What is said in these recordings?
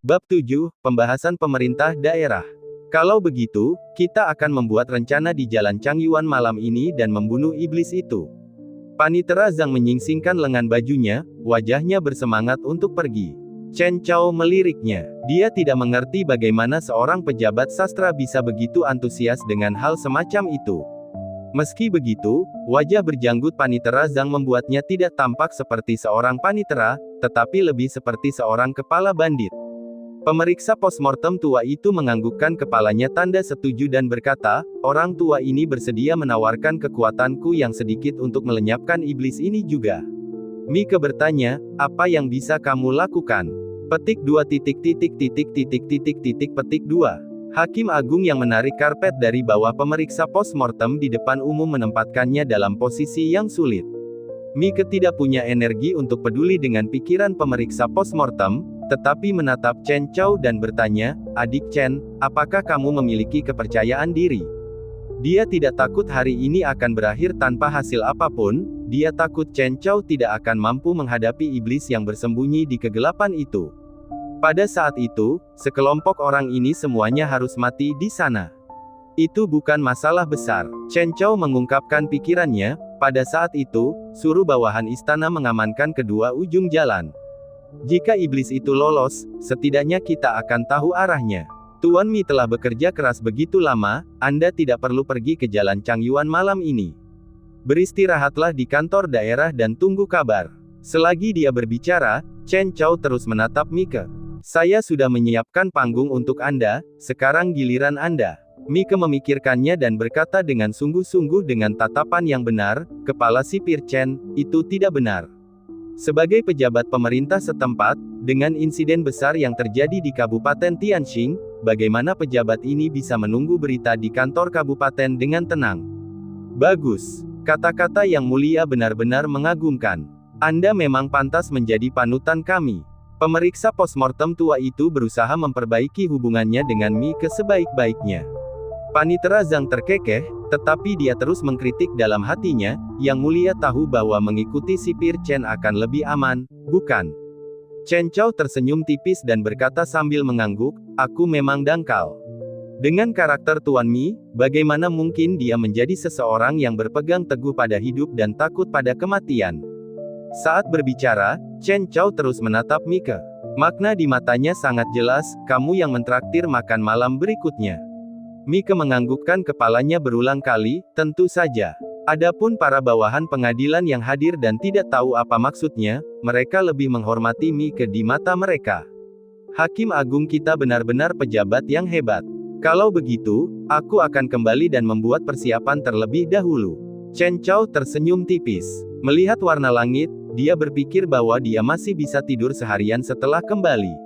Bab 7, Pembahasan Pemerintah Daerah. Kalau begitu, kita akan membuat rencana di Jalan Changyuan malam ini dan membunuh iblis itu. Panitera Zhang menyingsingkan lengan bajunya, wajahnya bersemangat untuk pergi. Chen Chao meliriknya. Dia tidak mengerti bagaimana seorang pejabat sastra bisa begitu antusias dengan hal semacam itu. Meski begitu, wajah berjanggut Panitera Zhang membuatnya tidak tampak seperti seorang panitera, tetapi lebih seperti seorang kepala bandit. Pemeriksa postmortem tua itu menganggukkan kepalanya tanda setuju dan berkata, orang tua ini bersedia menawarkan kekuatanku yang sedikit untuk melenyapkan iblis ini juga. Mike bertanya, apa yang bisa kamu lakukan? Petik 2 petik 2. Hakim Agung yang menarik karpet dari bawah pemeriksa postmortem di depan umum menempatkannya dalam posisi yang sulit. Mike tidak punya energi untuk peduli dengan pikiran pemeriksa postmortem, tetapi menatap Chen Chao dan bertanya, adik Chen, apakah kamu memiliki kepercayaan diri? Dia tidak takut hari ini akan berakhir tanpa hasil apapun, dia takut Chen Chao tidak akan mampu menghadapi iblis yang bersembunyi di kegelapan itu. Pada saat itu, sekelompok orang ini semuanya harus mati di sana. Itu bukan masalah besar. Chen Chao mengungkapkan pikirannya, pada saat itu, suruh bawahan istana mengamankan kedua ujung jalan. Jika iblis itu lolos, setidaknya kita akan tahu arahnya. Tuan Mi telah bekerja keras begitu lama, Anda tidak perlu pergi ke Jalan Changyuan malam ini. Beristirahatlah di kantor daerah dan tunggu kabar. Selagi dia berbicara, Chen Chao terus menatap Mike. Saya sudah menyiapkan panggung untuk Anda, sekarang giliran Anda. Mike memikirkannya dan berkata dengan sungguh-sungguh dengan tatapan yang benar, Kepala Sipir Chen, itu tidak benar. Sebagai pejabat pemerintah setempat, dengan insiden besar yang terjadi di Kabupaten Tianxing, bagaimana pejabat ini bisa menunggu berita di kantor kabupaten dengan tenang? Bagus. Kata-kata yang mulia benar-benar mengagumkan. Anda memang pantas menjadi panutan kami. Pemeriksa postmortem tua itu berusaha memperbaiki hubungannya dengan Mike sebaik-baiknya. Panitera Zhang terkekeh, tetapi dia terus mengkritik dalam hatinya, Yang Mulia tahu bahwa mengikuti Sipir Chen akan lebih aman, bukan? Chen Chao tersenyum tipis dan berkata sambil mengangguk, aku memang dangkal. Dengan karakter Tuan Mi, bagaimana mungkin dia menjadi seseorang yang berpegang teguh pada hidup dan takut pada kematian? Saat berbicara, Chen Chao terus menatap Mike. Makna di matanya sangat jelas, kamu yang mentraktir makan malam berikutnya. Mike menganggukkan kepalanya berulang kali, tentu saja. Adapun para bawahan pengadilan yang hadir dan tidak tahu apa maksudnya, mereka lebih menghormati Mike di mata mereka. Hakim Agung kita benar-benar pejabat yang hebat. Kalau begitu, aku akan kembali dan membuat persiapan terlebih dahulu. Chen Chao tersenyum tipis. Melihat warna langit, dia berpikir bahwa dia masih bisa tidur seharian setelah kembali.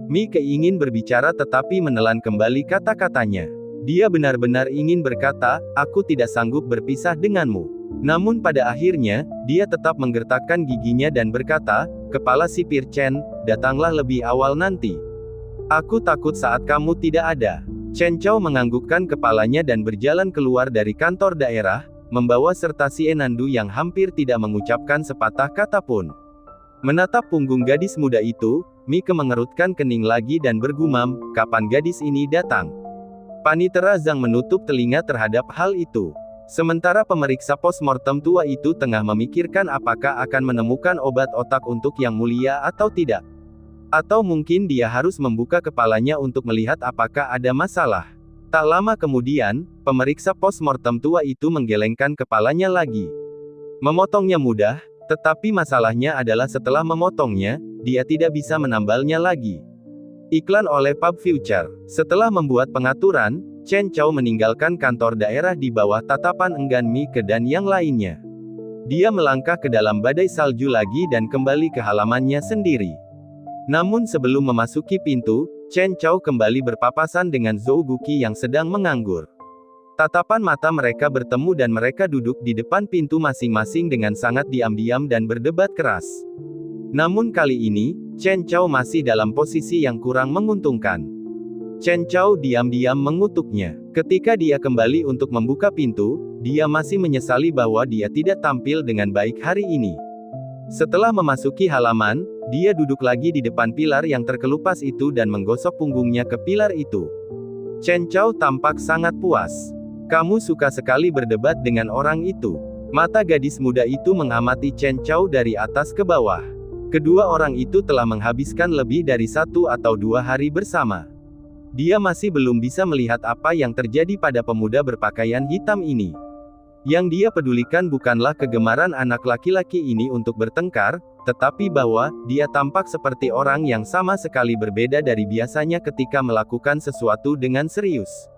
Mike ingin berbicara tetapi menelan kembali kata-katanya. Dia benar-benar ingin berkata, aku tidak sanggup berpisah denganmu. Namun pada akhirnya, dia tetap menggertakkan giginya dan berkata, Kepala Sipir Chen, datanglah lebih awal nanti. Aku takut saat kamu tidak ada. Chen Chao menganggukkan kepalanya dan berjalan keluar dari kantor daerah, membawa serta si Enandu yang hampir tidak mengucapkan sepatah kata pun. Menatap punggung gadis muda itu, Mike mengerutkan kening lagi dan bergumam, kapan gadis ini datang? Panitera Zhang menutup telinga terhadap hal itu. Sementara pemeriksa postmortem tua itu tengah memikirkan apakah akan menemukan obat otak untuk Yang Mulia atau tidak. Atau mungkin dia harus membuka kepalanya untuk melihat apakah ada masalah. Tak lama kemudian, pemeriksa postmortem tua itu menggelengkan kepalanya lagi. Memotongnya mudah, tetapi masalahnya adalah setelah memotongnya, dia tidak bisa menambalnya lagi. Iklan oleh Pub Future. Setelah membuat pengaturan, Chen Chao meninggalkan kantor daerah di bawah tatapan enggan Mike dan yang lainnya. Dia melangkah ke dalam badai salju lagi dan kembali ke halamannya sendiri. Namun sebelum memasuki pintu, Chen Chao kembali berpapasan dengan Zhou Guqi yang sedang menganggur. Tatapan mata mereka bertemu dan mereka duduk di depan pintu masing-masing dengan sangat diam-diam dan berdebat keras. Namun kali ini, Chen Chao masih dalam posisi yang kurang menguntungkan. Chen Chao diam-diam mengutuknya. Ketika dia kembali untuk membuka pintu, dia masih menyesali bahwa dia tidak tampil dengan baik hari ini. Setelah memasuki halaman, dia duduk lagi di depan pilar yang terkelupas itu dan menggosok punggungnya ke pilar itu. Chen Chao tampak sangat puas. Kamu suka sekali berdebat dengan orang itu. Mata gadis muda itu mengamati Chen Chao dari atas ke bawah. Kedua orang itu telah menghabiskan lebih dari 1 atau 2 hari bersama. Dia masih belum bisa melihat apa yang terjadi pada pemuda berpakaian hitam ini. Yang dia pedulikan bukanlah kegemaran anak laki-laki ini untuk bertengkar, tetapi bahwa dia tampak seperti orang yang sama sekali berbeda dari biasanya ketika melakukan sesuatu dengan serius.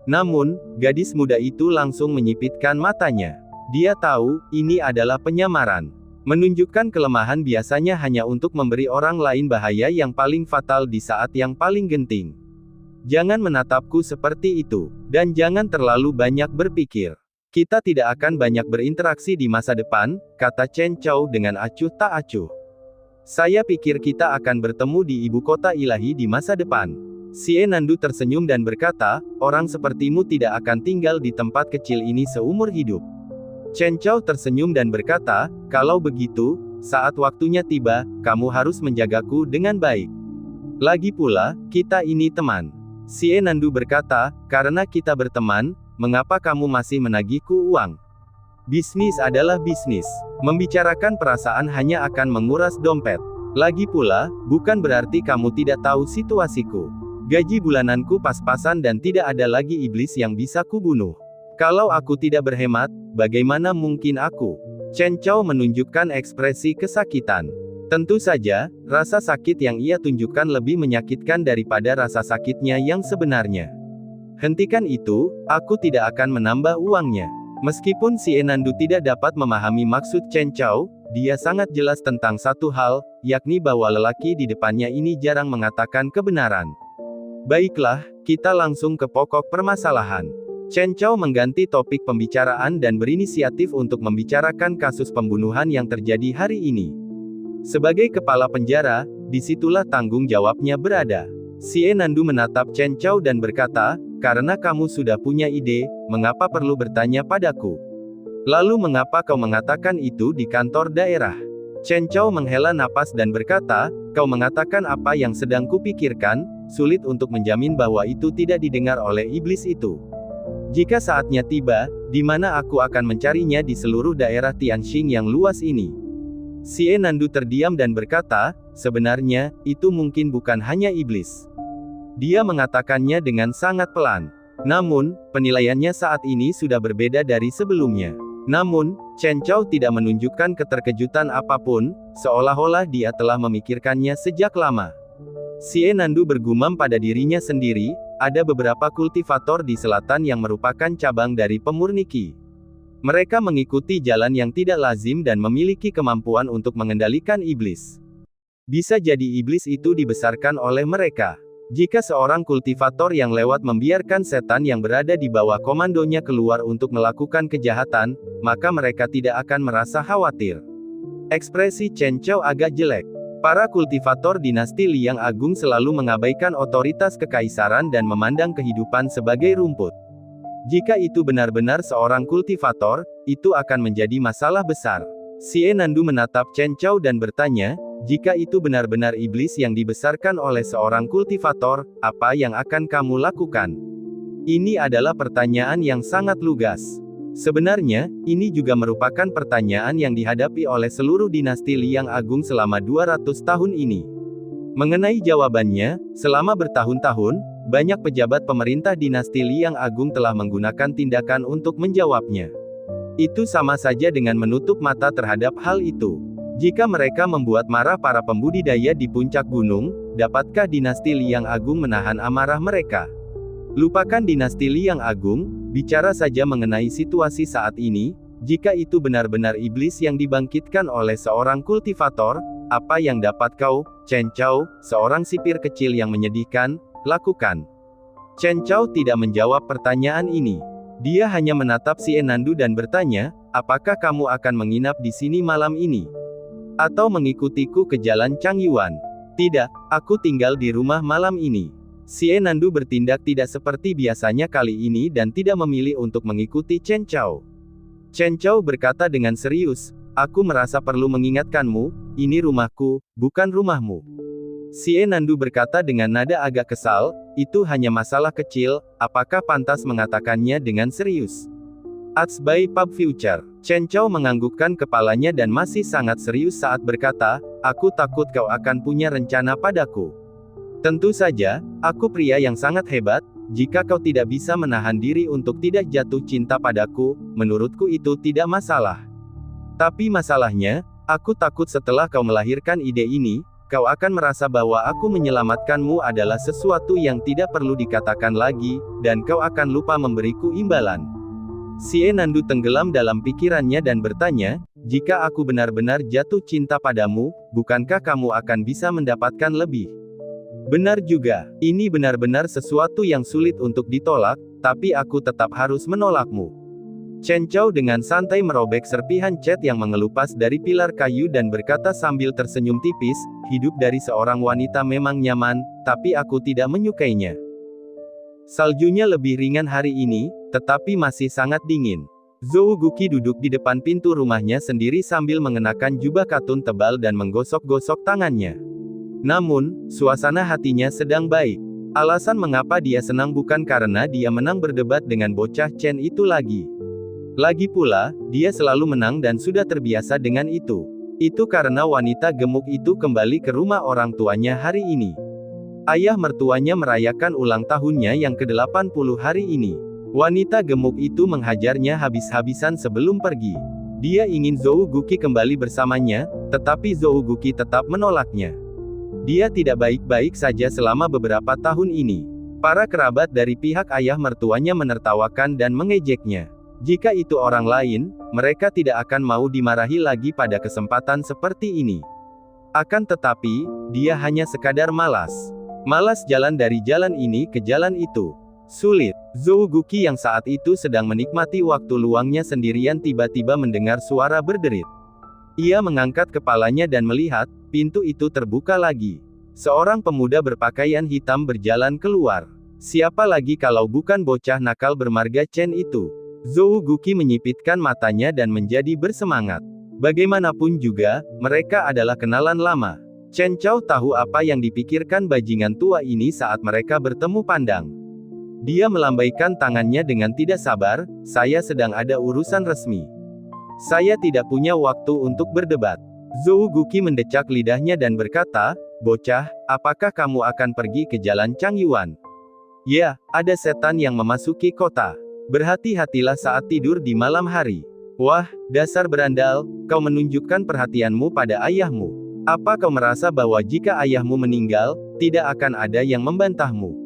Namun, gadis muda itu langsung menyipitkan matanya. Dia tahu, ini adalah penyamaran. Menunjukkan kelemahan biasanya hanya untuk memberi orang lain bahaya yang paling fatal di saat yang paling genting. Jangan menatapku seperti itu, dan jangan terlalu banyak berpikir. Kita tidak akan banyak berinteraksi di masa depan, kata Chen Chao dengan acuh tak acuh. Saya pikir kita akan bertemu di ibu kota ilahi di masa depan. Xie Nandu tersenyum dan berkata, orang sepertimu tidak akan tinggal di tempat kecil ini seumur hidup. Chen Chao tersenyum dan berkata, kalau begitu, saat waktunya tiba, kamu harus menjagaku dengan baik. Lagi pula, kita ini teman. Xie Nandu berkata, karena kita berteman, mengapa kamu masih menagihku uang? Bisnis adalah bisnis. Membicarakan perasaan hanya akan menguras dompet. Lagi pula, bukan berarti kamu tidak tahu situasiku. Gaji bulananku pas-pasan dan tidak ada lagi iblis yang bisa kubunuh. Kalau aku tidak berhemat, bagaimana mungkin aku? Chen Chao menunjukkan ekspresi kesakitan. Tentu saja, rasa sakit yang ia tunjukkan lebih menyakitkan daripada rasa sakitnya yang sebenarnya. Hentikan itu, aku tidak akan menambah uangnya. Meskipun Xie Nandu tidak dapat memahami maksud Chen Chao, dia sangat jelas tentang satu hal, yakni bahwa lelaki di depannya ini jarang mengatakan kebenaran. Baiklah, kita langsung ke pokok permasalahan. Chen Chao mengganti topik pembicaraan dan berinisiatif untuk membicarakan kasus pembunuhan yang terjadi hari ini. Sebagai kepala penjara, disitulah tanggung jawabnya berada. Xie Nandu menatap Chen Chao dan berkata, karena kamu sudah punya ide, mengapa perlu bertanya padaku? Lalu mengapa kau mengatakan itu di kantor daerah? Chen Chao menghela napas dan berkata, kau mengatakan apa yang sedang kupikirkan, sulit untuk menjamin bahwa itu tidak didengar oleh iblis itu. Jika saatnya tiba, di mana aku akan mencarinya di seluruh daerah Tianxing yang luas ini? Xie Nandu terdiam dan berkata, sebenarnya, itu mungkin bukan hanya iblis. Dia mengatakannya dengan sangat pelan. Namun, penilaiannya saat ini sudah berbeda dari sebelumnya. Namun, Chen Chao tidak menunjukkan keterkejutan apapun, seolah-olah dia telah memikirkannya sejak lama. Xie Nandu bergumam pada dirinya sendiri, ada beberapa kultivator di selatan yang merupakan cabang dari pemurni Qi. Mereka mengikuti jalan yang tidak lazim dan memiliki kemampuan untuk mengendalikan iblis. Bisa jadi iblis itu dibesarkan oleh mereka. Jika seorang kultivator yang lewat membiarkan setan yang berada di bawah komandonya keluar untuk melakukan kejahatan, maka mereka tidak akan merasa khawatir. Ekspresi Chen Chao agak jelek. Para kultivator dinasti Liang Agung selalu mengabaikan otoritas kekaisaran dan memandang kehidupan sebagai rumput. Jika itu benar-benar seorang kultivator, itu akan menjadi masalah besar. Xie Nandu menatap Chen Chao dan bertanya, jika itu benar-benar iblis yang dibesarkan oleh seorang kultivator, apa yang akan kamu lakukan? Ini adalah pertanyaan yang sangat lugas. Sebenarnya, ini juga merupakan pertanyaan yang dihadapi oleh seluruh dinasti Liang Agung selama 200 tahun ini. Mengenai jawabannya, selama bertahun-tahun, banyak pejabat pemerintah dinasti Liang Agung telah menggunakan tindakan untuk menjawabnya. Itu sama saja dengan menutup mata terhadap hal itu. Jika mereka membuat marah para pembudidaya di puncak gunung, dapatkah dinasti Liang Agung menahan amarah mereka? Lupakan dinasti Liang Agung, bicara saja mengenai situasi saat ini, jika itu benar-benar iblis yang dibangkitkan oleh seorang kultivator, apa yang dapat kau, Chen Chao, seorang sipir kecil yang menyedihkan, lakukan? Chen Chao tidak menjawab pertanyaan ini. Dia hanya menatap Xie Nandu dan bertanya, apakah kamu akan menginap di sini malam ini? Atau mengikutiku ke jalan Changyuan? Tidak, aku tinggal di rumah malam ini. Xie Nandu bertindak tidak seperti biasanya kali ini dan tidak memilih untuk mengikuti Chen Chao. Chen Chao berkata dengan serius, Aku merasa perlu mengingatkanmu, ini rumahku, bukan rumahmu. Xie Nandu berkata dengan nada agak kesal, itu hanya masalah kecil, apakah pantas mengatakannya dengan serius? Ads by Pub Future. Chen Chao menganggukkan kepalanya dan masih sangat serius saat berkata, aku takut kau akan punya rencana padaku. Tentu saja, aku pria yang sangat hebat, jika kau tidak bisa menahan diri untuk tidak jatuh cinta padaku, menurutku itu tidak masalah. Tapi masalahnya, aku takut setelah kau melahirkan ide ini, kau akan merasa bahwa aku menyelamatkanmu adalah sesuatu yang tidak perlu dikatakan lagi, dan kau akan lupa memberiku imbalan. Xie Nandu tenggelam dalam pikirannya dan bertanya, jika aku benar-benar jatuh cinta padamu, bukankah kamu akan bisa mendapatkan lebih? Benar juga, ini benar-benar sesuatu yang sulit untuk ditolak, tapi aku tetap harus menolakmu. Chen Chao dengan santai merobek serpihan cat yang mengelupas dari pilar kayu dan berkata sambil tersenyum tipis, hidup dari seorang wanita memang nyaman, tapi aku tidak menyukainya. Saljunya lebih ringan hari ini, tetapi masih sangat dingin. Zhou Guqi duduk di depan pintu rumahnya sendiri sambil mengenakan jubah katun tebal dan menggosok-gosok tangannya. Namun, suasana hatinya sedang baik. Alasan mengapa dia senang bukan karena dia menang berdebat dengan bocah Chen itu lagi. Lagi pula, dia selalu menang dan sudah terbiasa dengan itu. Itu karena wanita gemuk itu kembali ke rumah orang tuanya hari ini. Ayah mertuanya merayakan ulang tahunnya yang ke-80 hari ini. Wanita gemuk itu menghajarnya habis-habisan sebelum pergi. Dia ingin Zhou Guqi kembali bersamanya, tetapi Zhou Guqi tetap menolaknya. Dia tidak baik-baik saja selama beberapa tahun ini. Para kerabat dari pihak ayah mertuanya menertawakan dan mengejeknya. Jika itu orang lain, mereka tidak akan mau dimarahi lagi pada kesempatan seperti ini. Akan tetapi, dia hanya sekadar malas. Malas jalan dari jalan ini ke jalan itu. Sulit. Zhou Guqi yang saat itu sedang menikmati waktu luangnya sendirian tiba-tiba mendengar suara berderit. Ia mengangkat kepalanya dan melihat, pintu itu terbuka lagi. Seorang pemuda berpakaian hitam berjalan keluar. Siapa lagi kalau bukan bocah nakal bermarga Chen itu? Zhou Guqi menyipitkan matanya dan menjadi bersemangat. Bagaimanapun juga, mereka adalah kenalan lama. Chen Chao tahu apa yang dipikirkan bajingan tua ini saat mereka bertemu pandang. Dia melambaikan tangannya dengan tidak sabar, saya sedang ada urusan resmi. Saya tidak punya waktu untuk berdebat. Zhou Guqi mendecak lidahnya dan berkata, bocah, apakah kamu akan pergi ke jalan Changyuan? Ya, ada setan yang memasuki kota. Berhati-hatilah saat tidur di malam hari. Wah, dasar berandal, kau menunjukkan perhatianmu pada ayahmu. Apa kau merasa bahwa jika ayahmu meninggal, tidak akan ada yang membantahmu?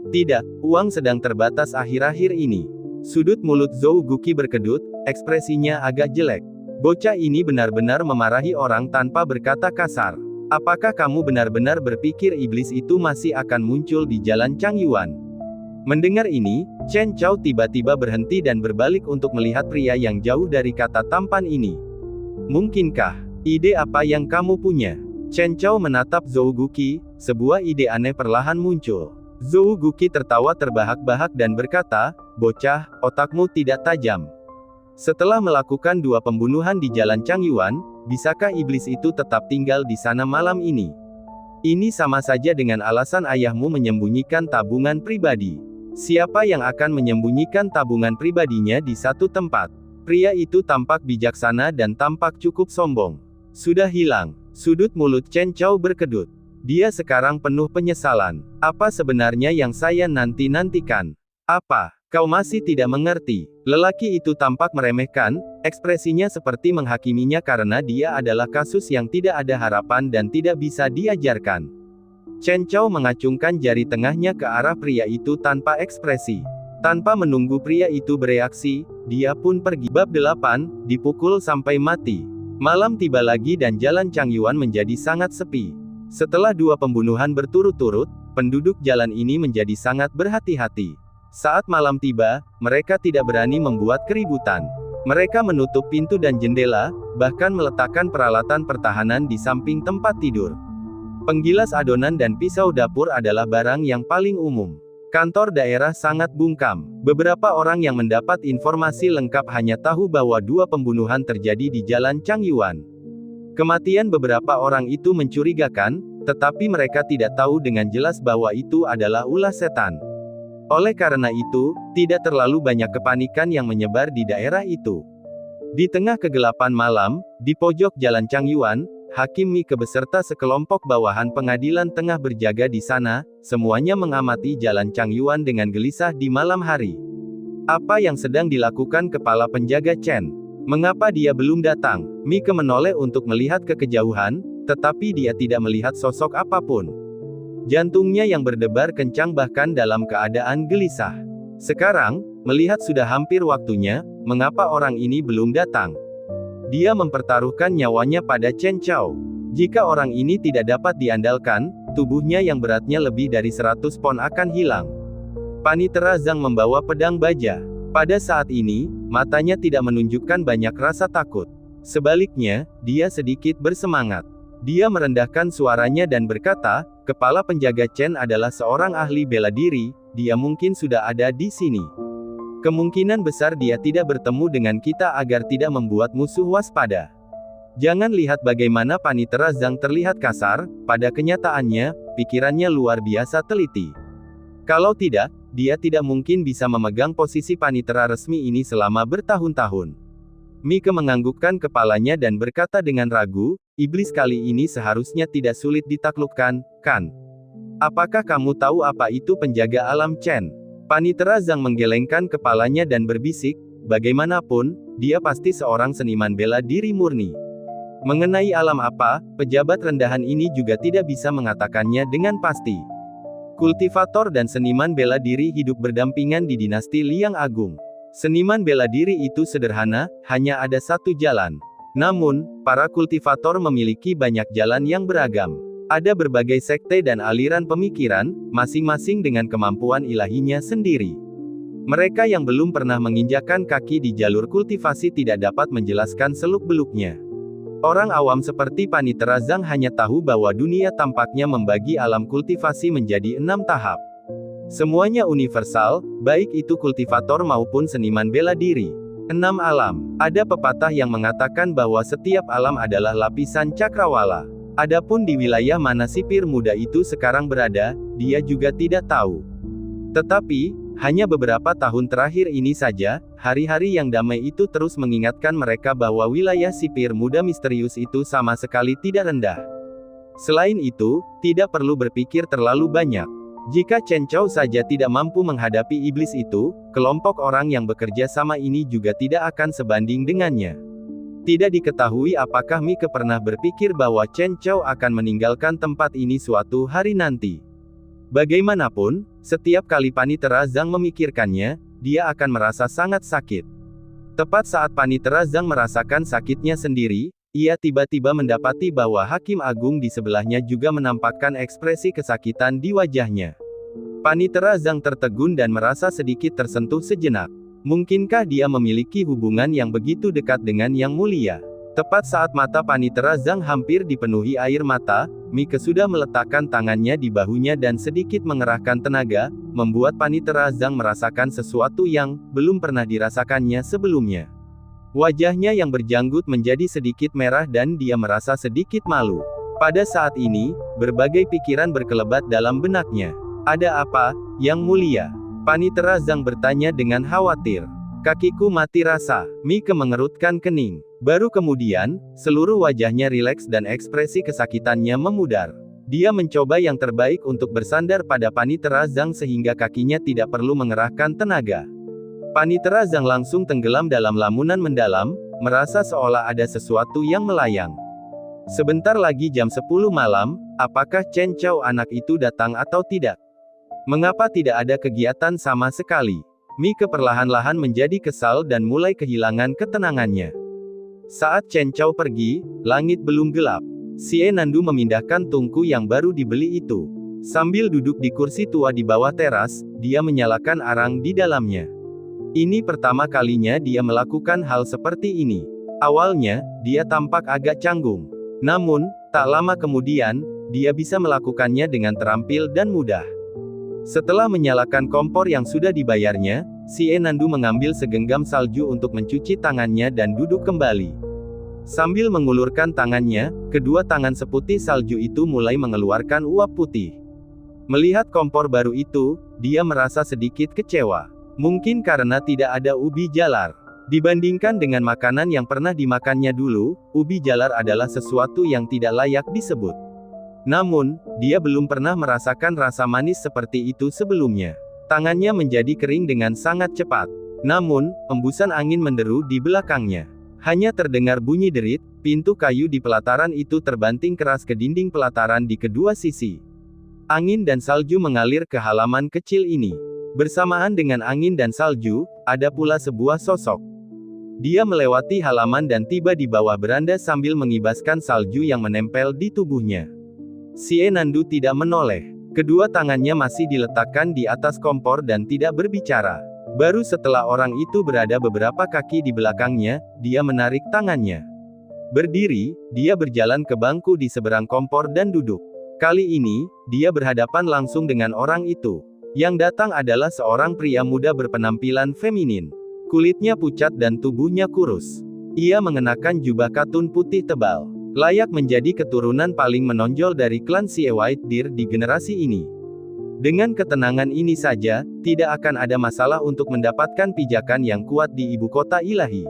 Tidak, uang sedang terbatas akhir-akhir ini. Sudut mulut Zhou Guqi berkedut, ekspresinya agak jelek. Bocah ini benar-benar memarahi orang tanpa berkata kasar. Apakah kamu benar-benar berpikir iblis itu masih akan muncul di jalan Changyuan? Mendengar ini, Chen Chao tiba-tiba berhenti dan berbalik untuk melihat pria yang jauh dari kata tampan ini. Mungkinkah? Ide apa yang kamu punya? Chen Chao menatap Zhou Guqi, sebuah ide aneh perlahan muncul. Zhou Guqi tertawa terbahak-bahak dan berkata, bocah, otakmu tidak tajam. Setelah melakukan 2 pembunuhan di jalan Changyuan, bisakah iblis itu tetap tinggal di sana malam ini? Ini sama saja dengan alasan ayahmu menyembunyikan tabungan pribadi. Siapa yang akan menyembunyikan tabungan pribadinya di satu tempat? Pria itu tampak bijaksana dan tampak cukup sombong. Sudah hilang. Sudut mulut Chen Chao berkedut. Dia sekarang penuh penyesalan. Apa sebenarnya yang saya nanti-nantikan? Apa? Kau masih tidak mengerti. Lelaki itu tampak meremehkan, ekspresinya seperti menghakiminya karena dia adalah kasus yang tidak ada harapan dan tidak bisa diajarkan. Chen Chao mengacungkan jari tengahnya ke arah pria itu tanpa ekspresi. Tanpa menunggu pria itu bereaksi, dia pun pergi. Bab 8, dipukul sampai mati. Malam tiba lagi dan jalan Changyuan menjadi sangat sepi. Setelah 2 pembunuhan berturut-turut, penduduk jalan ini menjadi sangat berhati-hati. Saat malam tiba, mereka tidak berani membuat keributan. Mereka menutup pintu dan jendela, bahkan meletakkan peralatan pertahanan di samping tempat tidur. Penggilas adonan dan pisau dapur adalah barang yang paling umum. Kantor daerah sangat bungkam. Beberapa orang yang mendapat informasi lengkap hanya tahu bahwa 2 pembunuhan terjadi di Jalan Changyuan. Kematian beberapa orang itu mencurigakan, tetapi mereka tidak tahu dengan jelas bahwa itu adalah ulah setan. Oleh karena itu, tidak terlalu banyak kepanikan yang menyebar di daerah itu. Di tengah kegelapan malam, di pojok Jalan Changyuan, Hakim Mike beserta sekelompok bawahan pengadilan tengah berjaga di sana, semuanya mengamati Jalan Changyuan dengan gelisah di malam hari. Apa yang sedang dilakukan kepala penjaga Chen? Mengapa dia belum datang? Mike menoleh untuk melihat ke kejauhan, tetapi dia tidak melihat sosok apapun. Jantungnya yang berdebar kencang bahkan dalam keadaan gelisah. Sekarang, melihat sudah hampir waktunya, mengapa orang ini belum datang? Dia mempertaruhkan nyawanya pada Chen Chao. Jika orang ini tidak dapat diandalkan, tubuhnya yang beratnya lebih dari 100 pon akan hilang. Panitera Zhang membawa pedang baja. Pada saat ini, matanya tidak menunjukkan banyak rasa takut. Sebaliknya, dia sedikit bersemangat. Dia merendahkan suaranya dan berkata, "Kepala penjaga Chen adalah seorang ahli bela diri, dia mungkin sudah ada di sini. Kemungkinan besar dia tidak bertemu dengan kita agar tidak membuat musuh waspada." Jangan lihat bagaimana Panitera Zhang terlihat kasar, pada kenyataannya, pikirannya luar biasa teliti. Kalau tidak, dia tidak mungkin bisa memegang posisi panitera resmi ini selama bertahun-tahun. Mike menganggukkan kepalanya dan berkata dengan ragu, "Iblis kali ini seharusnya tidak sulit ditaklukkan, kan? Apakah kamu tahu apa itu penjaga alam Chen?" Panitera Zhang menggelengkan kepalanya dan berbisik, "Bagaimanapun, dia pasti seorang seniman bela diri murni." Mengenai alam apa, pejabat rendahan ini juga tidak bisa mengatakannya dengan pasti. Kultivator dan seniman bela diri hidup berdampingan di dinasti Liang Agung. Seniman bela diri itu sederhana, hanya ada satu jalan. Namun, para kultivator memiliki banyak jalan yang beragam. Ada berbagai sekte dan aliran pemikiran, masing-masing dengan kemampuan ilahinya sendiri. Mereka yang belum pernah menginjakkan kaki di jalur kultivasi tidak dapat menjelaskan seluk-beluknya. Orang awam seperti Panitera Zhang hanya tahu bahwa dunia tampaknya membagi alam kultivasi menjadi 6 tahap. Semuanya universal, baik itu kultivator maupun seniman bela diri. 6 alam. Ada pepatah yang mengatakan bahwa setiap alam adalah lapisan cakrawala. Adapun di wilayah mana sipir muda itu sekarang berada, dia juga tidak tahu. Tetapi, hanya beberapa tahun terakhir ini saja, hari-hari yang damai itu terus mengingatkan mereka bahwa wilayah sipir muda misterius itu sama sekali tidak rendah. Selain itu, tidak perlu berpikir terlalu banyak. Jika Chen Chao saja tidak mampu menghadapi iblis itu, kelompok orang yang bekerja sama ini juga tidak akan sebanding dengannya. Tidak diketahui apakah Mike pernah berpikir bahwa Chen Chao akan meninggalkan tempat ini suatu hari nanti. Bagaimanapun, setiap kali Panitera Zhang memikirkannya, dia akan merasa sangat sakit. Tepat saat Panitera Zhang merasakan sakitnya sendiri, ia tiba-tiba mendapati bahwa Hakim Agung di sebelahnya juga menampakkan ekspresi kesakitan di wajahnya. Panitera Zhang tertegun dan merasa sedikit tersentuh sejenak. Mungkinkah dia memiliki hubungan yang begitu dekat dengan Yang Mulia? Tepat saat mata Panitera Zhang hampir dipenuhi air mata, Mike sudah meletakkan tangannya di bahunya dan sedikit mengerahkan tenaga, membuat Panitera Zhang merasakan sesuatu yang belum pernah dirasakannya sebelumnya. Wajahnya yang berjanggut menjadi sedikit merah dan dia merasa sedikit malu. Pada saat ini, berbagai pikiran berkelebat dalam benaknya. "Ada apa, Yang Mulia?" Panitera Zhang bertanya dengan khawatir. "Kakiku mati rasa." Mike mengerutkan kening. Baru kemudian, seluruh wajahnya rileks dan ekspresi kesakitannya memudar. Dia mencoba yang terbaik untuk bersandar pada Panitera Zhang sehingga kakinya tidak perlu mengerahkan tenaga. Panitera Zhang langsung tenggelam dalam lamunan mendalam, merasa seolah ada sesuatu yang melayang. Sebentar lagi jam 10 malam, apakah Chen Chao anak itu datang atau tidak? Mengapa tidak ada kegiatan sama sekali? Mike perlahan-lahan menjadi kesal dan mulai kehilangan ketenangannya. Saat Chen Chao pergi, langit belum gelap. Xie Nandu memindahkan tungku yang baru dibeli itu. Sambil duduk di kursi tua di bawah teras, dia menyalakan arang di dalamnya. Ini pertama kalinya dia melakukan hal seperti ini. Awalnya, dia tampak agak canggung. Namun, tak lama kemudian, dia bisa melakukannya dengan terampil dan mudah. Setelah menyalakan kompor yang sudah dibayarnya, si Nandu mengambil segenggam salju untuk mencuci tangannya dan duduk kembali. Sambil mengulurkan tangannya, kedua tangan seputih salju itu mulai mengeluarkan uap putih. Melihat kompor baru itu, dia merasa sedikit kecewa. Mungkin karena tidak ada ubi jalar. Dibandingkan dengan makanan yang pernah dimakannya dulu, ubi jalar adalah sesuatu yang tidak layak disebut. Namun, dia belum pernah merasakan rasa manis seperti itu sebelumnya. Tangannya menjadi kering dengan sangat cepat. Namun, embusan angin menderu di belakangnya. Hanya terdengar bunyi derit, pintu kayu di pelataran itu terbanting keras ke dinding pelataran di kedua sisi. Angin dan salju mengalir ke halaman kecil ini. Bersamaan dengan angin dan salju, ada pula sebuah sosok. Dia melewati halaman dan tiba di bawah beranda sambil mengibaskan salju yang menempel di tubuhnya. Si Nandu tidak menoleh. Kedua tangannya masih diletakkan di atas kompor dan tidak berbicara. Baru setelah orang itu berada beberapa kaki di belakangnya, dia menarik tangannya. Berdiri, dia berjalan ke bangku di seberang kompor dan duduk. Kali ini, dia berhadapan langsung dengan orang itu. Yang datang adalah seorang pria muda berpenampilan feminin. Kulitnya pucat dan tubuhnya kurus. Ia mengenakan jubah katun putih tebal. Layak menjadi keturunan paling menonjol dari klan Si White Deer di generasi ini. Dengan ketenangan ini saja, tidak akan ada masalah untuk mendapatkan pijakan yang kuat di ibu kota ilahi.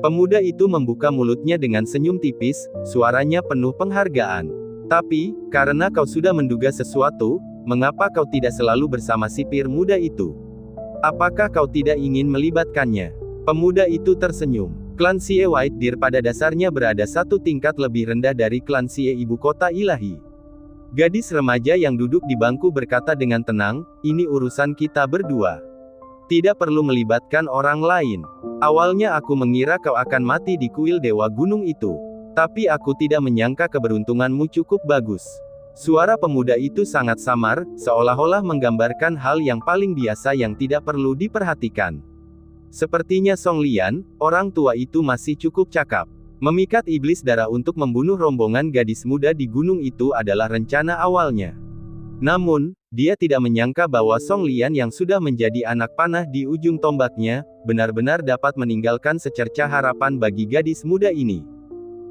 Pemuda itu membuka mulutnya dengan senyum tipis, suaranya penuh penghargaan. Tapi, karena kau sudah menduga sesuatu, mengapa kau tidak selalu bersama sipir muda itu? Apakah kau tidak ingin melibatkannya? Pemuda itu tersenyum. Klan Sie White Deer pada dasarnya berada satu tingkat lebih rendah dari klan Sie ibu kota ilahi. Gadis remaja yang duduk di bangku berkata dengan tenang, ini urusan kita berdua. Tidak perlu melibatkan orang lain. Awalnya aku mengira kau akan mati di kuil Dewa Gunung itu. Tapi aku tidak menyangka keberuntunganmu cukup bagus. Suara pemuda itu sangat samar, seolah-olah menggambarkan hal yang paling biasa yang tidak perlu diperhatikan. Sepertinya Song Lian, orang tua itu masih cukup cakap. Memikat iblis darah untuk membunuh rombongan gadis muda di gunung itu adalah rencana awalnya. Namun, dia tidak menyangka bahwa Song Lian yang sudah menjadi anak panah di ujung tombaknya, benar-benar dapat meninggalkan secercah harapan bagi gadis muda ini.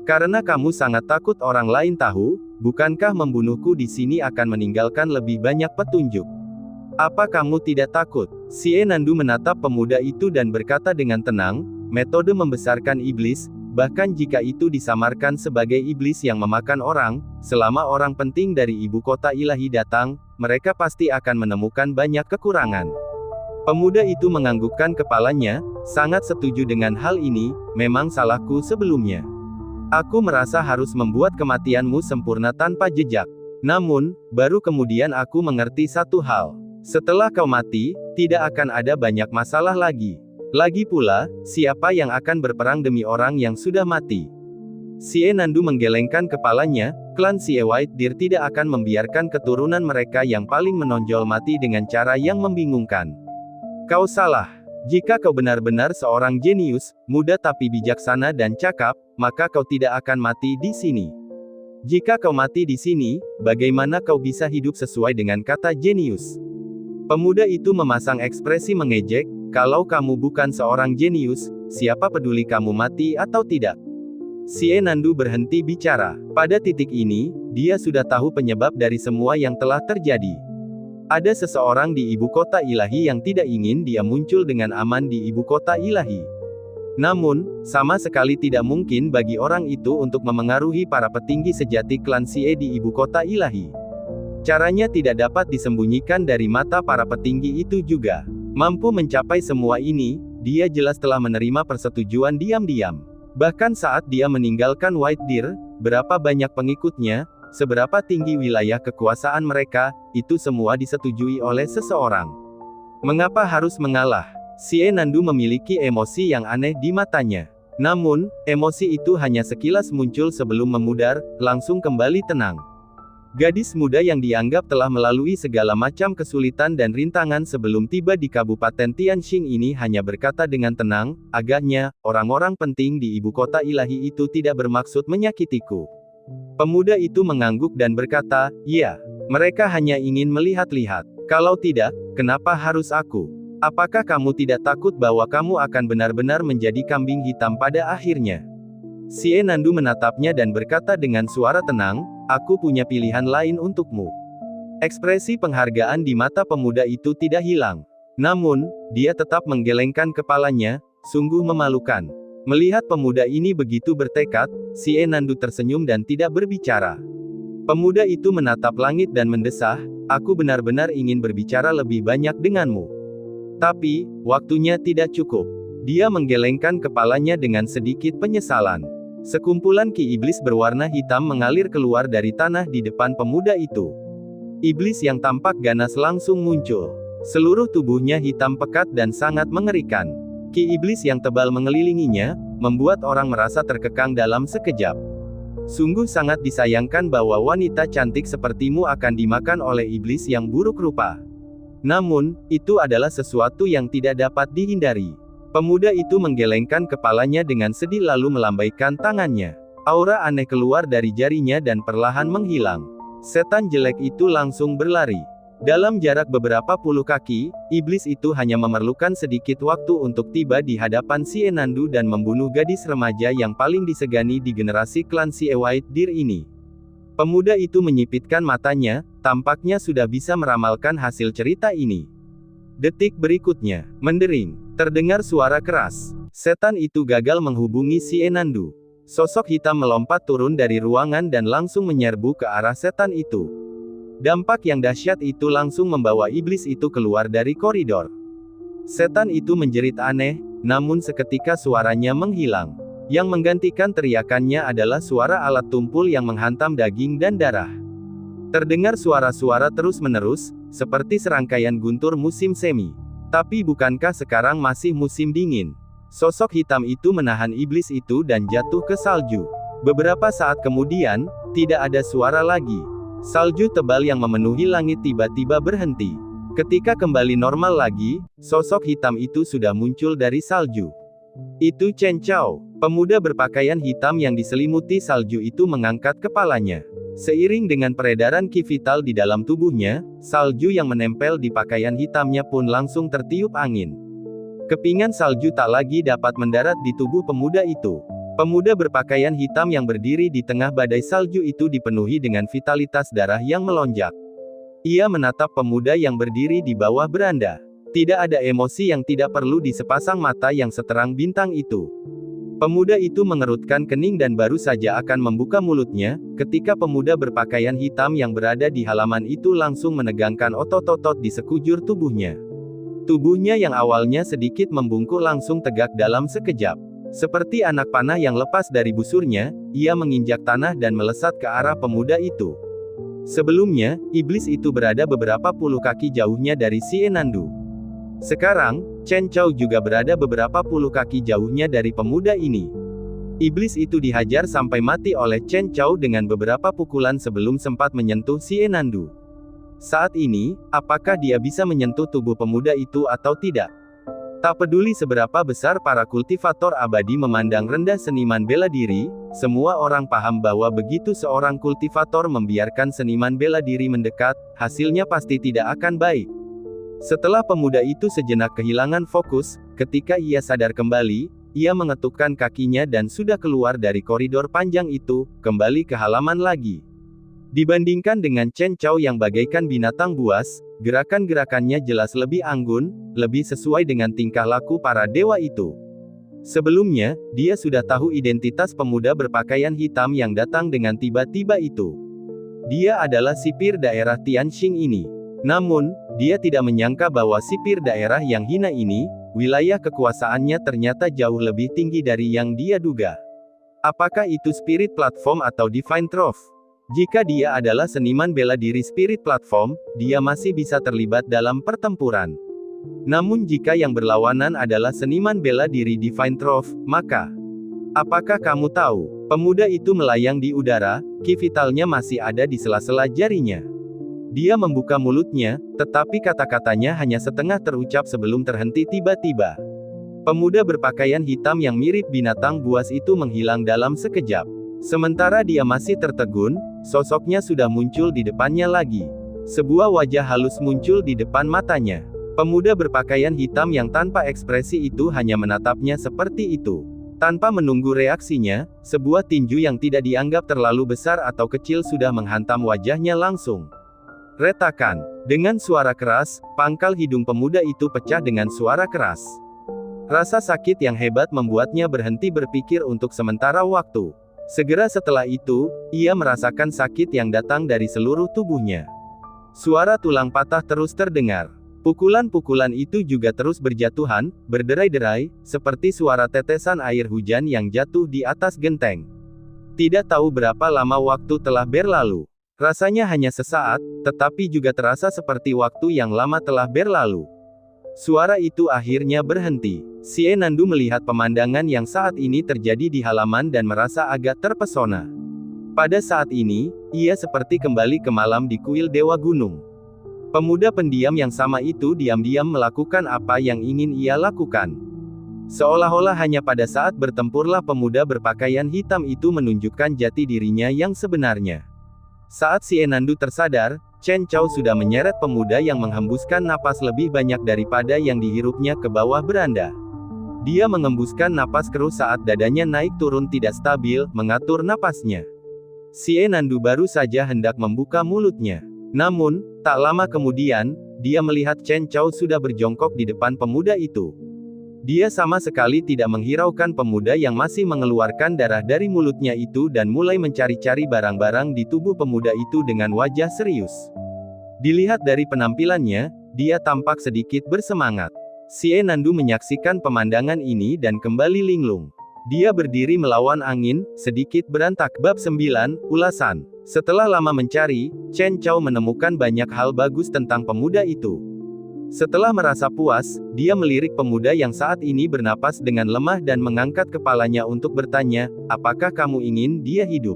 Karena kamu sangat takut orang lain tahu, bukankah membunuhku di sini akan meninggalkan lebih banyak petunjuk? Apa kamu tidak takut? Si Nandu menatap pemuda itu dan berkata dengan tenang, metode membesarkan iblis, bahkan jika itu disamarkan sebagai iblis yang memakan orang, selama orang penting dari ibu kota ilahi datang, mereka pasti akan menemukan banyak kekurangan. Pemuda itu menganggukkan kepalanya, sangat setuju dengan hal ini, memang salahku sebelumnya. Aku merasa harus membuat kematianmu sempurna tanpa jejak. Namun, baru kemudian aku mengerti satu hal. Setelah kau mati, tidak akan ada banyak masalah lagi. Lagi pula, siapa yang akan berperang demi orang yang sudah mati? Si Nandu menggelengkan kepalanya, klan Si White Deer tidak akan membiarkan keturunan mereka yang paling menonjol mati dengan cara yang membingungkan. Kau salah. Jika kau benar-benar seorang jenius, muda tapi bijaksana dan cakap, maka kau tidak akan mati di sini. Jika kau mati di sini, bagaimana kau bisa hidup sesuai dengan kata jenius? Pemuda itu memasang ekspresi mengejek, kalau kamu bukan seorang jenius, siapa peduli kamu mati atau tidak? Si Nandu berhenti bicara. Pada titik ini, dia sudah tahu penyebab dari semua yang telah terjadi. Ada seseorang di ibu kota ilahi yang tidak ingin dia muncul dengan aman di ibu kota ilahi. Namun, sama sekali tidak mungkin bagi orang itu untuk memengaruhi para petinggi sejati klan Sie di ibu kota ilahi. Caranya tidak dapat disembunyikan dari mata para petinggi itu juga. Mampu mencapai semua ini, dia jelas telah menerima persetujuan diam-diam. Bahkan saat dia meninggalkan White Deer, berapa banyak pengikutnya, seberapa tinggi wilayah kekuasaan mereka, itu semua disetujui oleh seseorang. Mengapa harus mengalah? Si Nandu memiliki emosi yang aneh di matanya. Namun, emosi itu hanya sekilas muncul sebelum memudar, langsung kembali tenang. Gadis muda yang dianggap telah melalui segala macam kesulitan dan rintangan sebelum tiba di Kabupaten Tianxing ini hanya berkata dengan tenang, agaknya, orang-orang penting di ibu kota ilahi itu tidak bermaksud menyakitiku. Pemuda itu mengangguk dan berkata, ya, mereka hanya ingin melihat-lihat. Kalau tidak, kenapa harus aku? Apakah kamu tidak takut bahwa kamu akan benar-benar menjadi kambing hitam pada akhirnya? Xie Nandu menatapnya dan berkata dengan suara tenang, aku punya pilihan lain untukmu. Ekspresi penghargaan di mata pemuda itu tidak hilang. Namun, dia tetap menggelengkan kepalanya, sungguh memalukan. Melihat pemuda ini begitu bertekad, Xie Nandu tersenyum dan tidak berbicara. Pemuda itu menatap langit dan mendesah, aku benar-benar ingin berbicara lebih banyak denganmu. Tapi, waktunya tidak cukup. Dia menggelengkan kepalanya dengan sedikit penyesalan. Sekumpulan ki iblis berwarna hitam mengalir keluar dari tanah di depan pemuda itu. Iblis yang tampak ganas langsung muncul. Seluruh tubuhnya hitam pekat dan sangat mengerikan. Ki iblis yang tebal mengelilinginya, membuat orang merasa terkekang dalam sekejap. Sungguh sangat disayangkan bahwa wanita cantik sepertimu akan dimakan oleh iblis yang buruk rupa. Namun, itu adalah sesuatu yang tidak dapat dihindari. Pemuda itu menggelengkan kepalanya dengan sedih lalu melambaikan tangannya. Aura aneh keluar dari jarinya dan perlahan menghilang. Setan jelek itu langsung berlari. Dalam jarak beberapa puluh kaki, iblis itu hanya memerlukan sedikit waktu untuk tiba di hadapan Xie Nandu dan membunuh gadis remaja yang paling disegani di generasi klan Xie White Deer ini. Pemuda itu menyipitkan matanya, tampaknya sudah bisa meramalkan hasil cerita ini. Detik berikutnya, mendering, terdengar suara keras. Setan itu gagal menghubungi Xie Nandu. Sosok hitam melompat turun dari ruangan dan langsung menyerbu ke arah setan itu. Dampak yang dahsyat itu langsung membawa iblis itu keluar dari koridor. Setan itu menjerit aneh, namun seketika suaranya menghilang. Yang menggantikan teriakannya adalah suara alat tumpul yang menghantam daging dan darah. Terdengar suara-suara terus-menerus, seperti serangkaian guntur musim semi. Tapi bukankah sekarang masih musim dingin? Sosok hitam itu menahan iblis itu dan jatuh ke salju. Beberapa saat kemudian, tidak ada suara lagi. Salju tebal yang memenuhi langit tiba-tiba berhenti. Ketika kembali normal lagi, sosok hitam itu sudah muncul dari salju. Itu Chen Chao. Pemuda berpakaian hitam yang diselimuti salju itu mengangkat kepalanya. Seiring dengan peredaran ki vital di dalam tubuhnya, salju yang menempel di pakaian hitamnya pun langsung tertiup angin. Kepingan salju tak lagi dapat mendarat di tubuh pemuda itu. Pemuda berpakaian hitam yang berdiri di tengah badai salju itu dipenuhi dengan vitalitas darah yang melonjak. Ia menatap pemuda yang berdiri di bawah beranda. Tidak ada emosi yang tidak perlu di sepasang mata yang seterang bintang itu. Pemuda itu mengerutkan kening dan baru saja akan membuka mulutnya, ketika pemuda berpakaian hitam yang berada di halaman itu langsung menegangkan otot-otot di sekujur tubuhnya. Tubuhnya yang awalnya sedikit membungkuk langsung tegak dalam sekejap. Seperti anak panah yang lepas dari busurnya, ia menginjak tanah dan melesat ke arah pemuda itu. Sebelumnya, iblis itu berada beberapa puluh kaki jauhnya dari Xie Nandu. Sekarang, Chen Chao juga berada beberapa puluh kaki jauhnya dari pemuda ini. Iblis itu dihajar sampai mati oleh Chen Chao dengan beberapa pukulan sebelum sempat menyentuh Xie Nandu. Saat ini, apakah dia bisa menyentuh tubuh pemuda itu atau tidak? Tak peduli seberapa besar para kultivator abadi memandang rendah seniman bela diri, semua orang paham bahwa begitu seorang kultivator membiarkan seniman bela diri mendekat, hasilnya pasti tidak akan baik. Setelah pemuda itu sejenak kehilangan fokus, ketika ia sadar kembali, ia mengetukkan kakinya dan sudah keluar dari koridor panjang itu, kembali ke halaman lagi. Dibandingkan dengan Chen Chao yang bagaikan binatang buas, gerakan-gerakannya jelas lebih anggun, lebih sesuai dengan tingkah laku para dewa itu. Sebelumnya, dia sudah tahu identitas pemuda berpakaian hitam yang datang dengan tiba-tiba itu. Dia adalah sipir daerah Tianxing ini. Namun, dia tidak menyangka bahwa sipir daerah yang hina ini, wilayah kekuasaannya ternyata jauh lebih tinggi dari yang dia duga. Apakah itu Spirit Platform atau Divine Trove? Jika dia adalah seniman bela diri Spirit Platform, dia masih bisa terlibat dalam pertempuran. Namun jika yang berlawanan adalah seniman bela diri Divine Trove, maka... Apakah kamu tahu? Pemuda itu melayang di udara, ki vitalnya masih ada di sela-sela jarinya. Dia membuka mulutnya, tetapi kata-katanya hanya setengah terucap sebelum terhenti tiba-tiba. Pemuda berpakaian hitam yang mirip binatang buas itu menghilang dalam sekejap. Sementara dia masih tertegun, sosoknya sudah muncul di depannya lagi. Sebuah wajah halus muncul di depan matanya. Pemuda berpakaian hitam yang tanpa ekspresi itu hanya menatapnya seperti itu. Tanpa menunggu reaksinya, sebuah tinju yang tidak dianggap terlalu besar atau kecil sudah menghantam wajahnya langsung. Retakan. Dengan suara keras, pangkal hidung pemuda itu pecah dengan suara keras. Rasa sakit yang hebat membuatnya berhenti berpikir untuk sementara waktu. Segera setelah itu, ia merasakan sakit yang datang dari seluruh tubuhnya. Suara tulang patah terus terdengar. Pukulan-pukulan itu juga terus berjatuhan, berderai-derai, seperti suara tetesan air hujan yang jatuh di atas genteng. Tidak tahu berapa lama waktu telah berlalu. Rasanya hanya sesaat, tetapi juga terasa seperti waktu yang lama telah berlalu. Suara itu akhirnya berhenti. Xie Nandu melihat pemandangan yang saat ini terjadi di halaman dan merasa agak terpesona. Pada saat ini, ia seperti kembali ke malam di kuil Dewa Gunung. Pemuda pendiam yang sama itu diam-diam melakukan apa yang ingin ia lakukan. Seolah-olah hanya pada saat bertempurlah pemuda berpakaian hitam itu menunjukkan jati dirinya yang sebenarnya. Saat Xie Nandu tersadar, Chen Chao sudah menyeret pemuda yang menghembuskan napas lebih banyak daripada yang dihirupnya ke bawah beranda. Dia mengembuskan napas keruh saat dadanya naik turun tidak stabil, mengatur napasnya. Xie Nandu baru saja hendak membuka mulutnya. Namun, tak lama kemudian, dia melihat Chen Chao sudah berjongkok di depan pemuda itu. Dia sama sekali tidak menghiraukan pemuda yang masih mengeluarkan darah dari mulutnya itu dan mulai mencari-cari barang-barang di tubuh pemuda itu dengan wajah serius. Dilihat dari penampilannya, dia tampak sedikit bersemangat. Xie Nandu menyaksikan pemandangan ini dan kembali linglung. Dia berdiri melawan angin, sedikit berantak. Bab 9, Ulasan. Setelah lama mencari, Chen Chao menemukan banyak hal bagus tentang pemuda itu. Setelah merasa puas, dia melirik pemuda yang saat ini bernapas dengan lemah dan mengangkat kepalanya untuk bertanya, apakah kamu ingin dia hidup?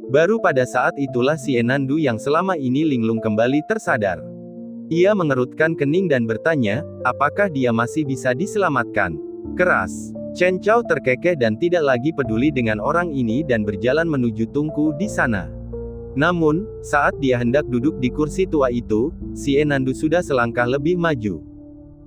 Baru pada saat itulah Xie Nandu yang selama ini linglung kembali tersadar. Ia mengerutkan kening dan bertanya, apakah dia masih bisa diselamatkan? Keras. Chen Chao terkekeh dan tidak lagi peduli dengan orang ini dan berjalan menuju tungku di sana. Namun, saat dia hendak duduk di kursi tua itu, Xie Nandu sudah selangkah lebih maju.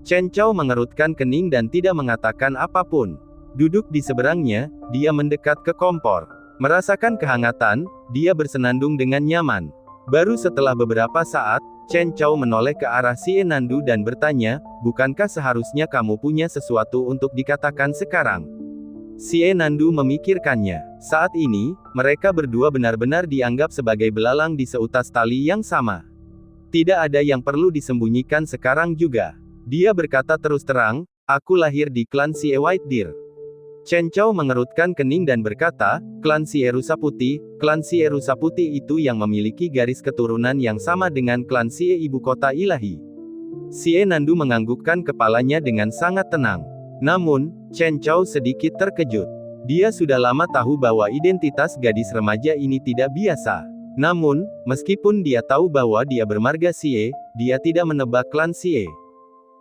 Chen Chao mengerutkan kening dan tidak mengatakan apapun. Duduk di seberangnya, dia mendekat ke kompor. Merasakan kehangatan, dia bersenandung dengan nyaman. Baru setelah beberapa saat, Chen Chao menoleh ke arah Xie Nandu dan bertanya, bukankah seharusnya kamu punya sesuatu untuk dikatakan sekarang? Xie Nandu memikirkannya. Saat ini, mereka berdua benar-benar dianggap sebagai belalang di seutas tali yang sama. Tidak ada yang perlu disembunyikan sekarang juga. Dia berkata terus terang, aku lahir di klan Xie White Deer. Chen Chao mengerutkan kening dan berkata, klan Xie Rusa Putih. Klan Xie Rusa Putih itu yang memiliki garis keturunan yang sama dengan klan Xie Ibu Kota Ilahi. Xie Nandu menganggukkan kepalanya dengan sangat tenang. Namun, Chen Chao sedikit terkejut. Dia sudah lama tahu bahwa identitas gadis remaja ini tidak biasa. Namun, meskipun dia tahu bahwa dia bermarga Xie, dia tidak menebak klan Xie.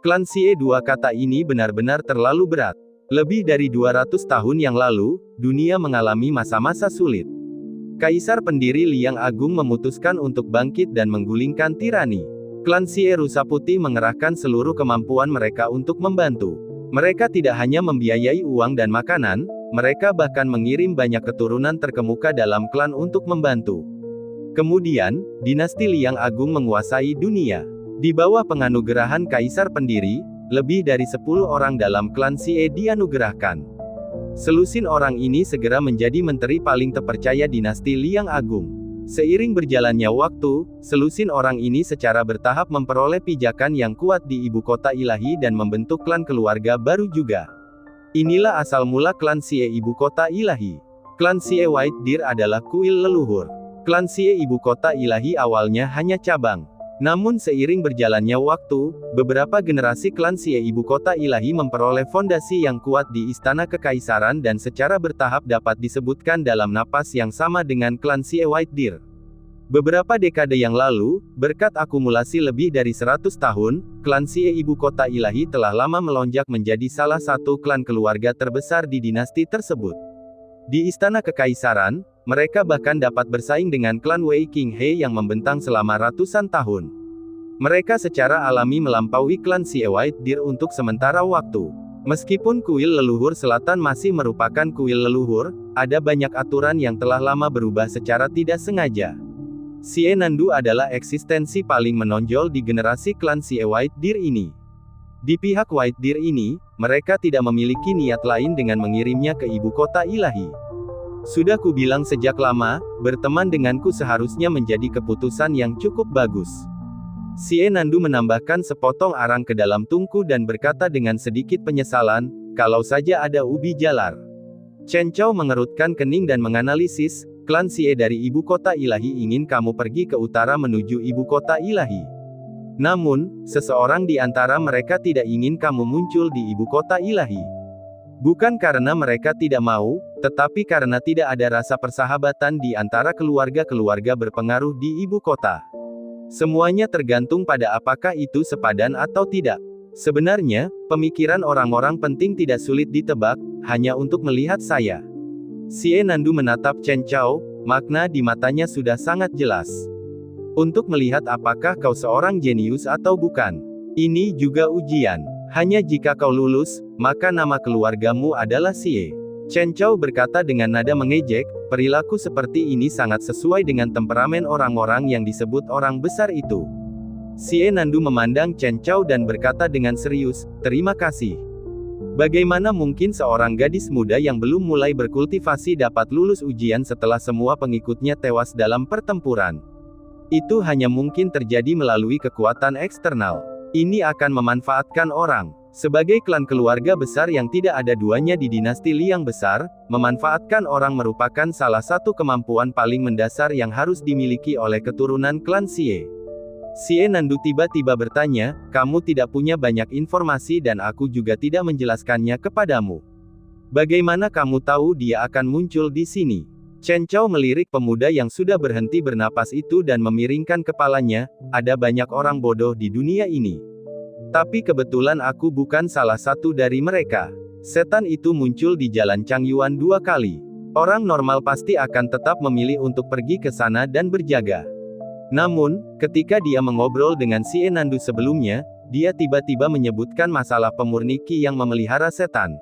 Klan Xie, dua kata ini benar-benar terlalu berat. Lebih dari 200 tahun yang lalu, dunia mengalami masa-masa sulit. Kaisar pendiri Liang Agung memutuskan untuk bangkit dan menggulingkan tirani. Klan Xie Rusa Putih mengerahkan seluruh kemampuan mereka untuk membantu. Mereka tidak hanya membiayai uang dan makanan, mereka bahkan mengirim banyak keturunan terkemuka dalam klan untuk membantu. Kemudian, dinasti Liang Agung menguasai dunia. Di bawah penganugerahan kaisar pendiri, lebih dari 10 orang dalam klan Xie dianugerahkan. Selusin orang ini segera menjadi menteri paling terpercaya dinasti Liang Agung. Seiring berjalannya waktu, selusin orang ini secara bertahap memperoleh pijakan yang kuat di ibu kota ilahi dan membentuk klan keluarga baru juga. Inilah asal mula klan Xie ibu kota ilahi. Klan Xie White Deer adalah kuil leluhur. Klan Xie ibu kota ilahi awalnya hanya cabang. Namun seiring berjalannya waktu, beberapa generasi klan Xie ibu kota ilahi memperoleh fondasi yang kuat di istana kekaisaran dan secara bertahap dapat disebutkan dalam napas yang sama dengan klan Xie White Deer. Beberapa dekade yang lalu, berkat akumulasi lebih dari 100 tahun, klan Xie ibu kota ilahi telah lama melonjak menjadi salah satu klan keluarga terbesar di dinasti tersebut. Di istana kekaisaran, mereka bahkan dapat bersaing dengan klan Wei Qinghe yang membentang selama ratusan tahun. Mereka secara alami melampaui klan Xie White Deer untuk sementara waktu. Meskipun kuil leluhur selatan masih merupakan kuil leluhur, ada banyak aturan yang telah lama berubah secara tidak sengaja. Xie Nandu adalah eksistensi paling menonjol di generasi klan Xie White Deer ini. Di pihak White Deer ini, mereka tidak memiliki niat lain dengan mengirimnya ke ibu kota ilahi. Sudah kubilang sejak lama, berteman denganku seharusnya menjadi keputusan yang cukup bagus. Xie Nandu menambahkan sepotong arang ke dalam tungku dan berkata dengan sedikit penyesalan, kalau saja ada ubi jalar. Chen Chao mengerutkan kening dan menganalisis, klan Xie dari ibu kota ilahi ingin kamu pergi ke utara menuju ibu kota ilahi. Namun, seseorang di antara mereka tidak ingin kamu muncul di ibu kota ilahi. Bukan karena mereka tidak mau, tetapi karena tidak ada rasa persahabatan di antara keluarga-keluarga berpengaruh di ibu kota. Semuanya tergantung pada apakah itu sepadan atau tidak. Sebenarnya, pemikiran orang-orang penting tidak sulit ditebak, hanya untuk melihat saya. Xie Nandu menatap Chen Chao, makna di matanya sudah sangat jelas. Untuk melihat apakah kau seorang jenius atau bukan. Ini juga ujian. Hanya jika kau lulus, maka nama keluargamu adalah Xie. Chen Chao berkata dengan nada mengejek, perilaku seperti ini sangat sesuai dengan temperamen orang-orang yang disebut orang besar itu. Xie Nandu memandang Chen Chao dan berkata dengan serius, terima kasih. Bagaimana mungkin seorang gadis muda yang belum mulai berkultivasi dapat lulus ujian setelah semua pengikutnya tewas dalam pertempuran? Itu hanya mungkin terjadi melalui kekuatan eksternal. Ini akan memanfaatkan orang. Sebagai klan keluarga besar yang tidak ada duanya di dinasti Liang besar, memanfaatkan orang merupakan salah satu kemampuan paling mendasar yang harus dimiliki oleh keturunan klan Xie. Xie Nandu tiba-tiba bertanya, kamu tidak punya banyak informasi dan aku juga tidak menjelaskannya kepadamu. Bagaimana kamu tahu dia akan muncul di sini? Chen Chao melirik pemuda yang sudah berhenti bernapas itu dan memiringkan kepalanya, ada banyak orang bodoh di dunia ini. Tapi kebetulan aku bukan salah satu dari mereka. Setan itu muncul di jalan Changyuan 2 kali. Orang normal pasti akan tetap memilih untuk pergi ke sana dan berjaga. Namun, ketika dia mengobrol dengan Xie Nandu sebelumnya, dia tiba-tiba menyebutkan masalah pemurni Qi yang memelihara setan.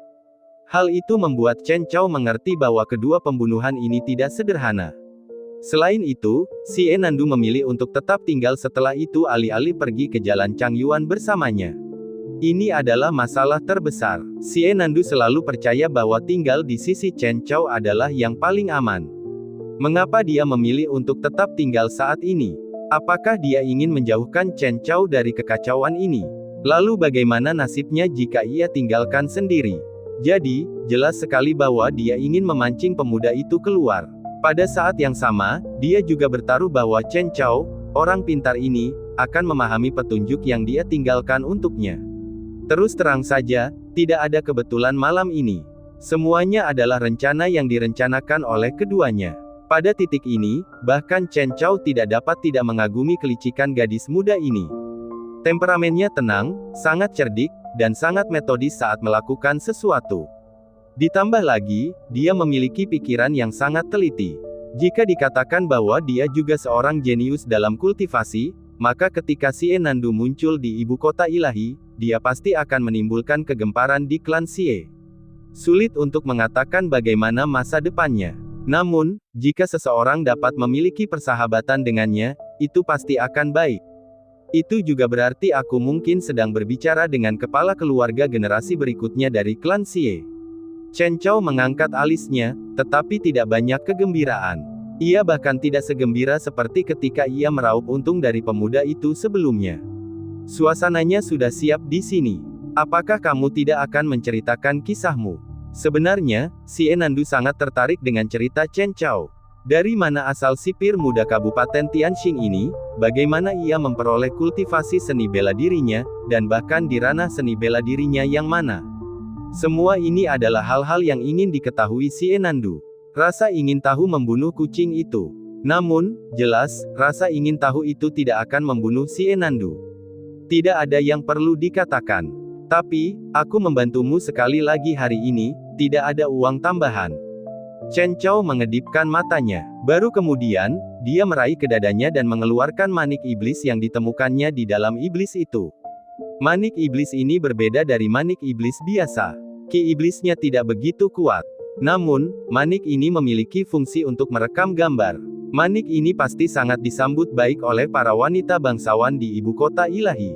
Hal itu membuat Chen Chao mengerti bahwa kedua pembunuhan ini tidak sederhana. Selain itu, Xie Nandu memilih untuk tetap tinggal setelah itu alih-alih pergi ke jalan Changyuan bersamanya. Ini adalah masalah terbesar. Xie Nandu selalu percaya bahwa tinggal di sisi Chen Chao adalah yang paling aman. Mengapa dia memilih untuk tetap tinggal saat ini? Apakah dia ingin menjauhkan Chen Chao dari kekacauan ini? Lalu bagaimana nasibnya jika ia tinggalkan sendiri? Jadi, jelas sekali bahwa dia ingin memancing pemuda itu keluar. Pada saat yang sama, dia juga bertaruh bahwa Chen Chao, orang pintar ini, akan memahami petunjuk yang dia tinggalkan untuknya. Terus terang saja, tidak ada kebetulan malam ini. Semuanya adalah rencana yang direncanakan oleh keduanya. Pada titik ini, bahkan Chen Chao tidak dapat tidak mengagumi kelicikan gadis muda ini. Temperamennya tenang, sangat cerdik, dan sangat metodis saat melakukan sesuatu. Ditambah lagi, dia memiliki pikiran yang sangat teliti. Jika dikatakan bahwa dia juga seorang jenius dalam kultivasi, maka ketika Xie Nandu muncul di ibu kota ilahi, dia pasti akan menimbulkan kegemparan di klan Xie. Sulit untuk mengatakan bagaimana masa depannya. Namun, jika seseorang dapat memiliki persahabatan dengannya, itu pasti akan baik. Itu juga berarti aku mungkin sedang berbicara dengan kepala keluarga generasi berikutnya dari klan Xie. Chen Chao mengangkat alisnya, tetapi tidak banyak kegembiraan. Ia bahkan tidak segembira seperti ketika ia meraup untung dari pemuda itu sebelumnya. Suasananya sudah siap di sini. Apakah kamu tidak akan menceritakan kisahmu? Sebenarnya, Xie Nandu sangat tertarik dengan cerita Chen Chao. Dari mana asal sipir muda Kabupaten Tianxing ini, bagaimana ia memperoleh kultivasi seni bela dirinya, dan bahkan di ranah seni bela dirinya yang mana. Semua ini adalah hal-hal yang ingin diketahui Xie Nandu. Rasa ingin tahu membunuh kucing itu. Namun, jelas, rasa ingin tahu itu tidak akan membunuh Xie Nandu. Tidak ada yang perlu dikatakan. Tapi, aku membantumu sekali lagi hari ini, tidak ada uang tambahan. Chen Chao mengedipkan matanya. Baru kemudian, dia meraih ke dadanya dan mengeluarkan manik iblis yang ditemukannya di dalam iblis itu. Manik iblis ini berbeda dari manik iblis biasa. Ki iblisnya tidak begitu kuat. Namun, manik ini memiliki fungsi untuk merekam gambar. Manik ini pasti sangat disambut baik oleh para wanita bangsawan di ibu kota ilahi.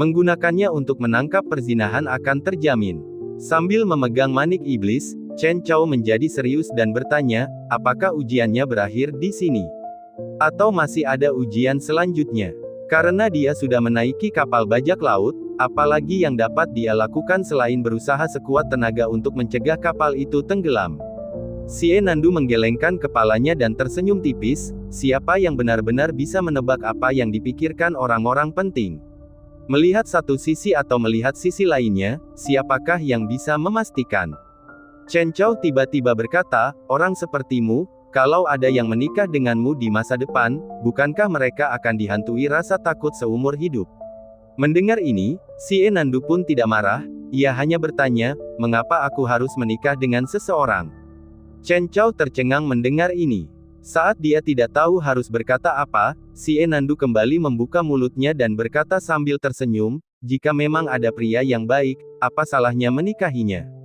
Menggunakannya untuk menangkap perzinahan akan terjamin. Sambil memegang manik iblis, Chen Chao menjadi serius dan bertanya, apakah ujiannya berakhir di sini? Atau masih ada ujian selanjutnya? Karena dia sudah menaiki kapal bajak laut, apalagi yang dapat dia lakukan selain berusaha sekuat tenaga untuk mencegah kapal itu tenggelam. Xie Nandu menggelengkan kepalanya dan tersenyum tipis, siapa yang benar-benar bisa menebak apa yang dipikirkan orang-orang penting? Melihat satu sisi atau melihat sisi lainnya, siapakah yang bisa memastikan? Chen Chao tiba-tiba berkata, orang sepertimu, kalau ada yang menikah denganmu di masa depan, bukankah mereka akan dihantui rasa takut seumur hidup? Mendengar ini, Xie Nandu pun tidak marah, ia hanya bertanya, mengapa aku harus menikah dengan seseorang? Chen Chao tercengang mendengar ini. Saat dia tidak tahu harus berkata apa, Xie Nandu kembali membuka mulutnya dan berkata sambil tersenyum, jika memang ada pria yang baik, apa salahnya menikahinya?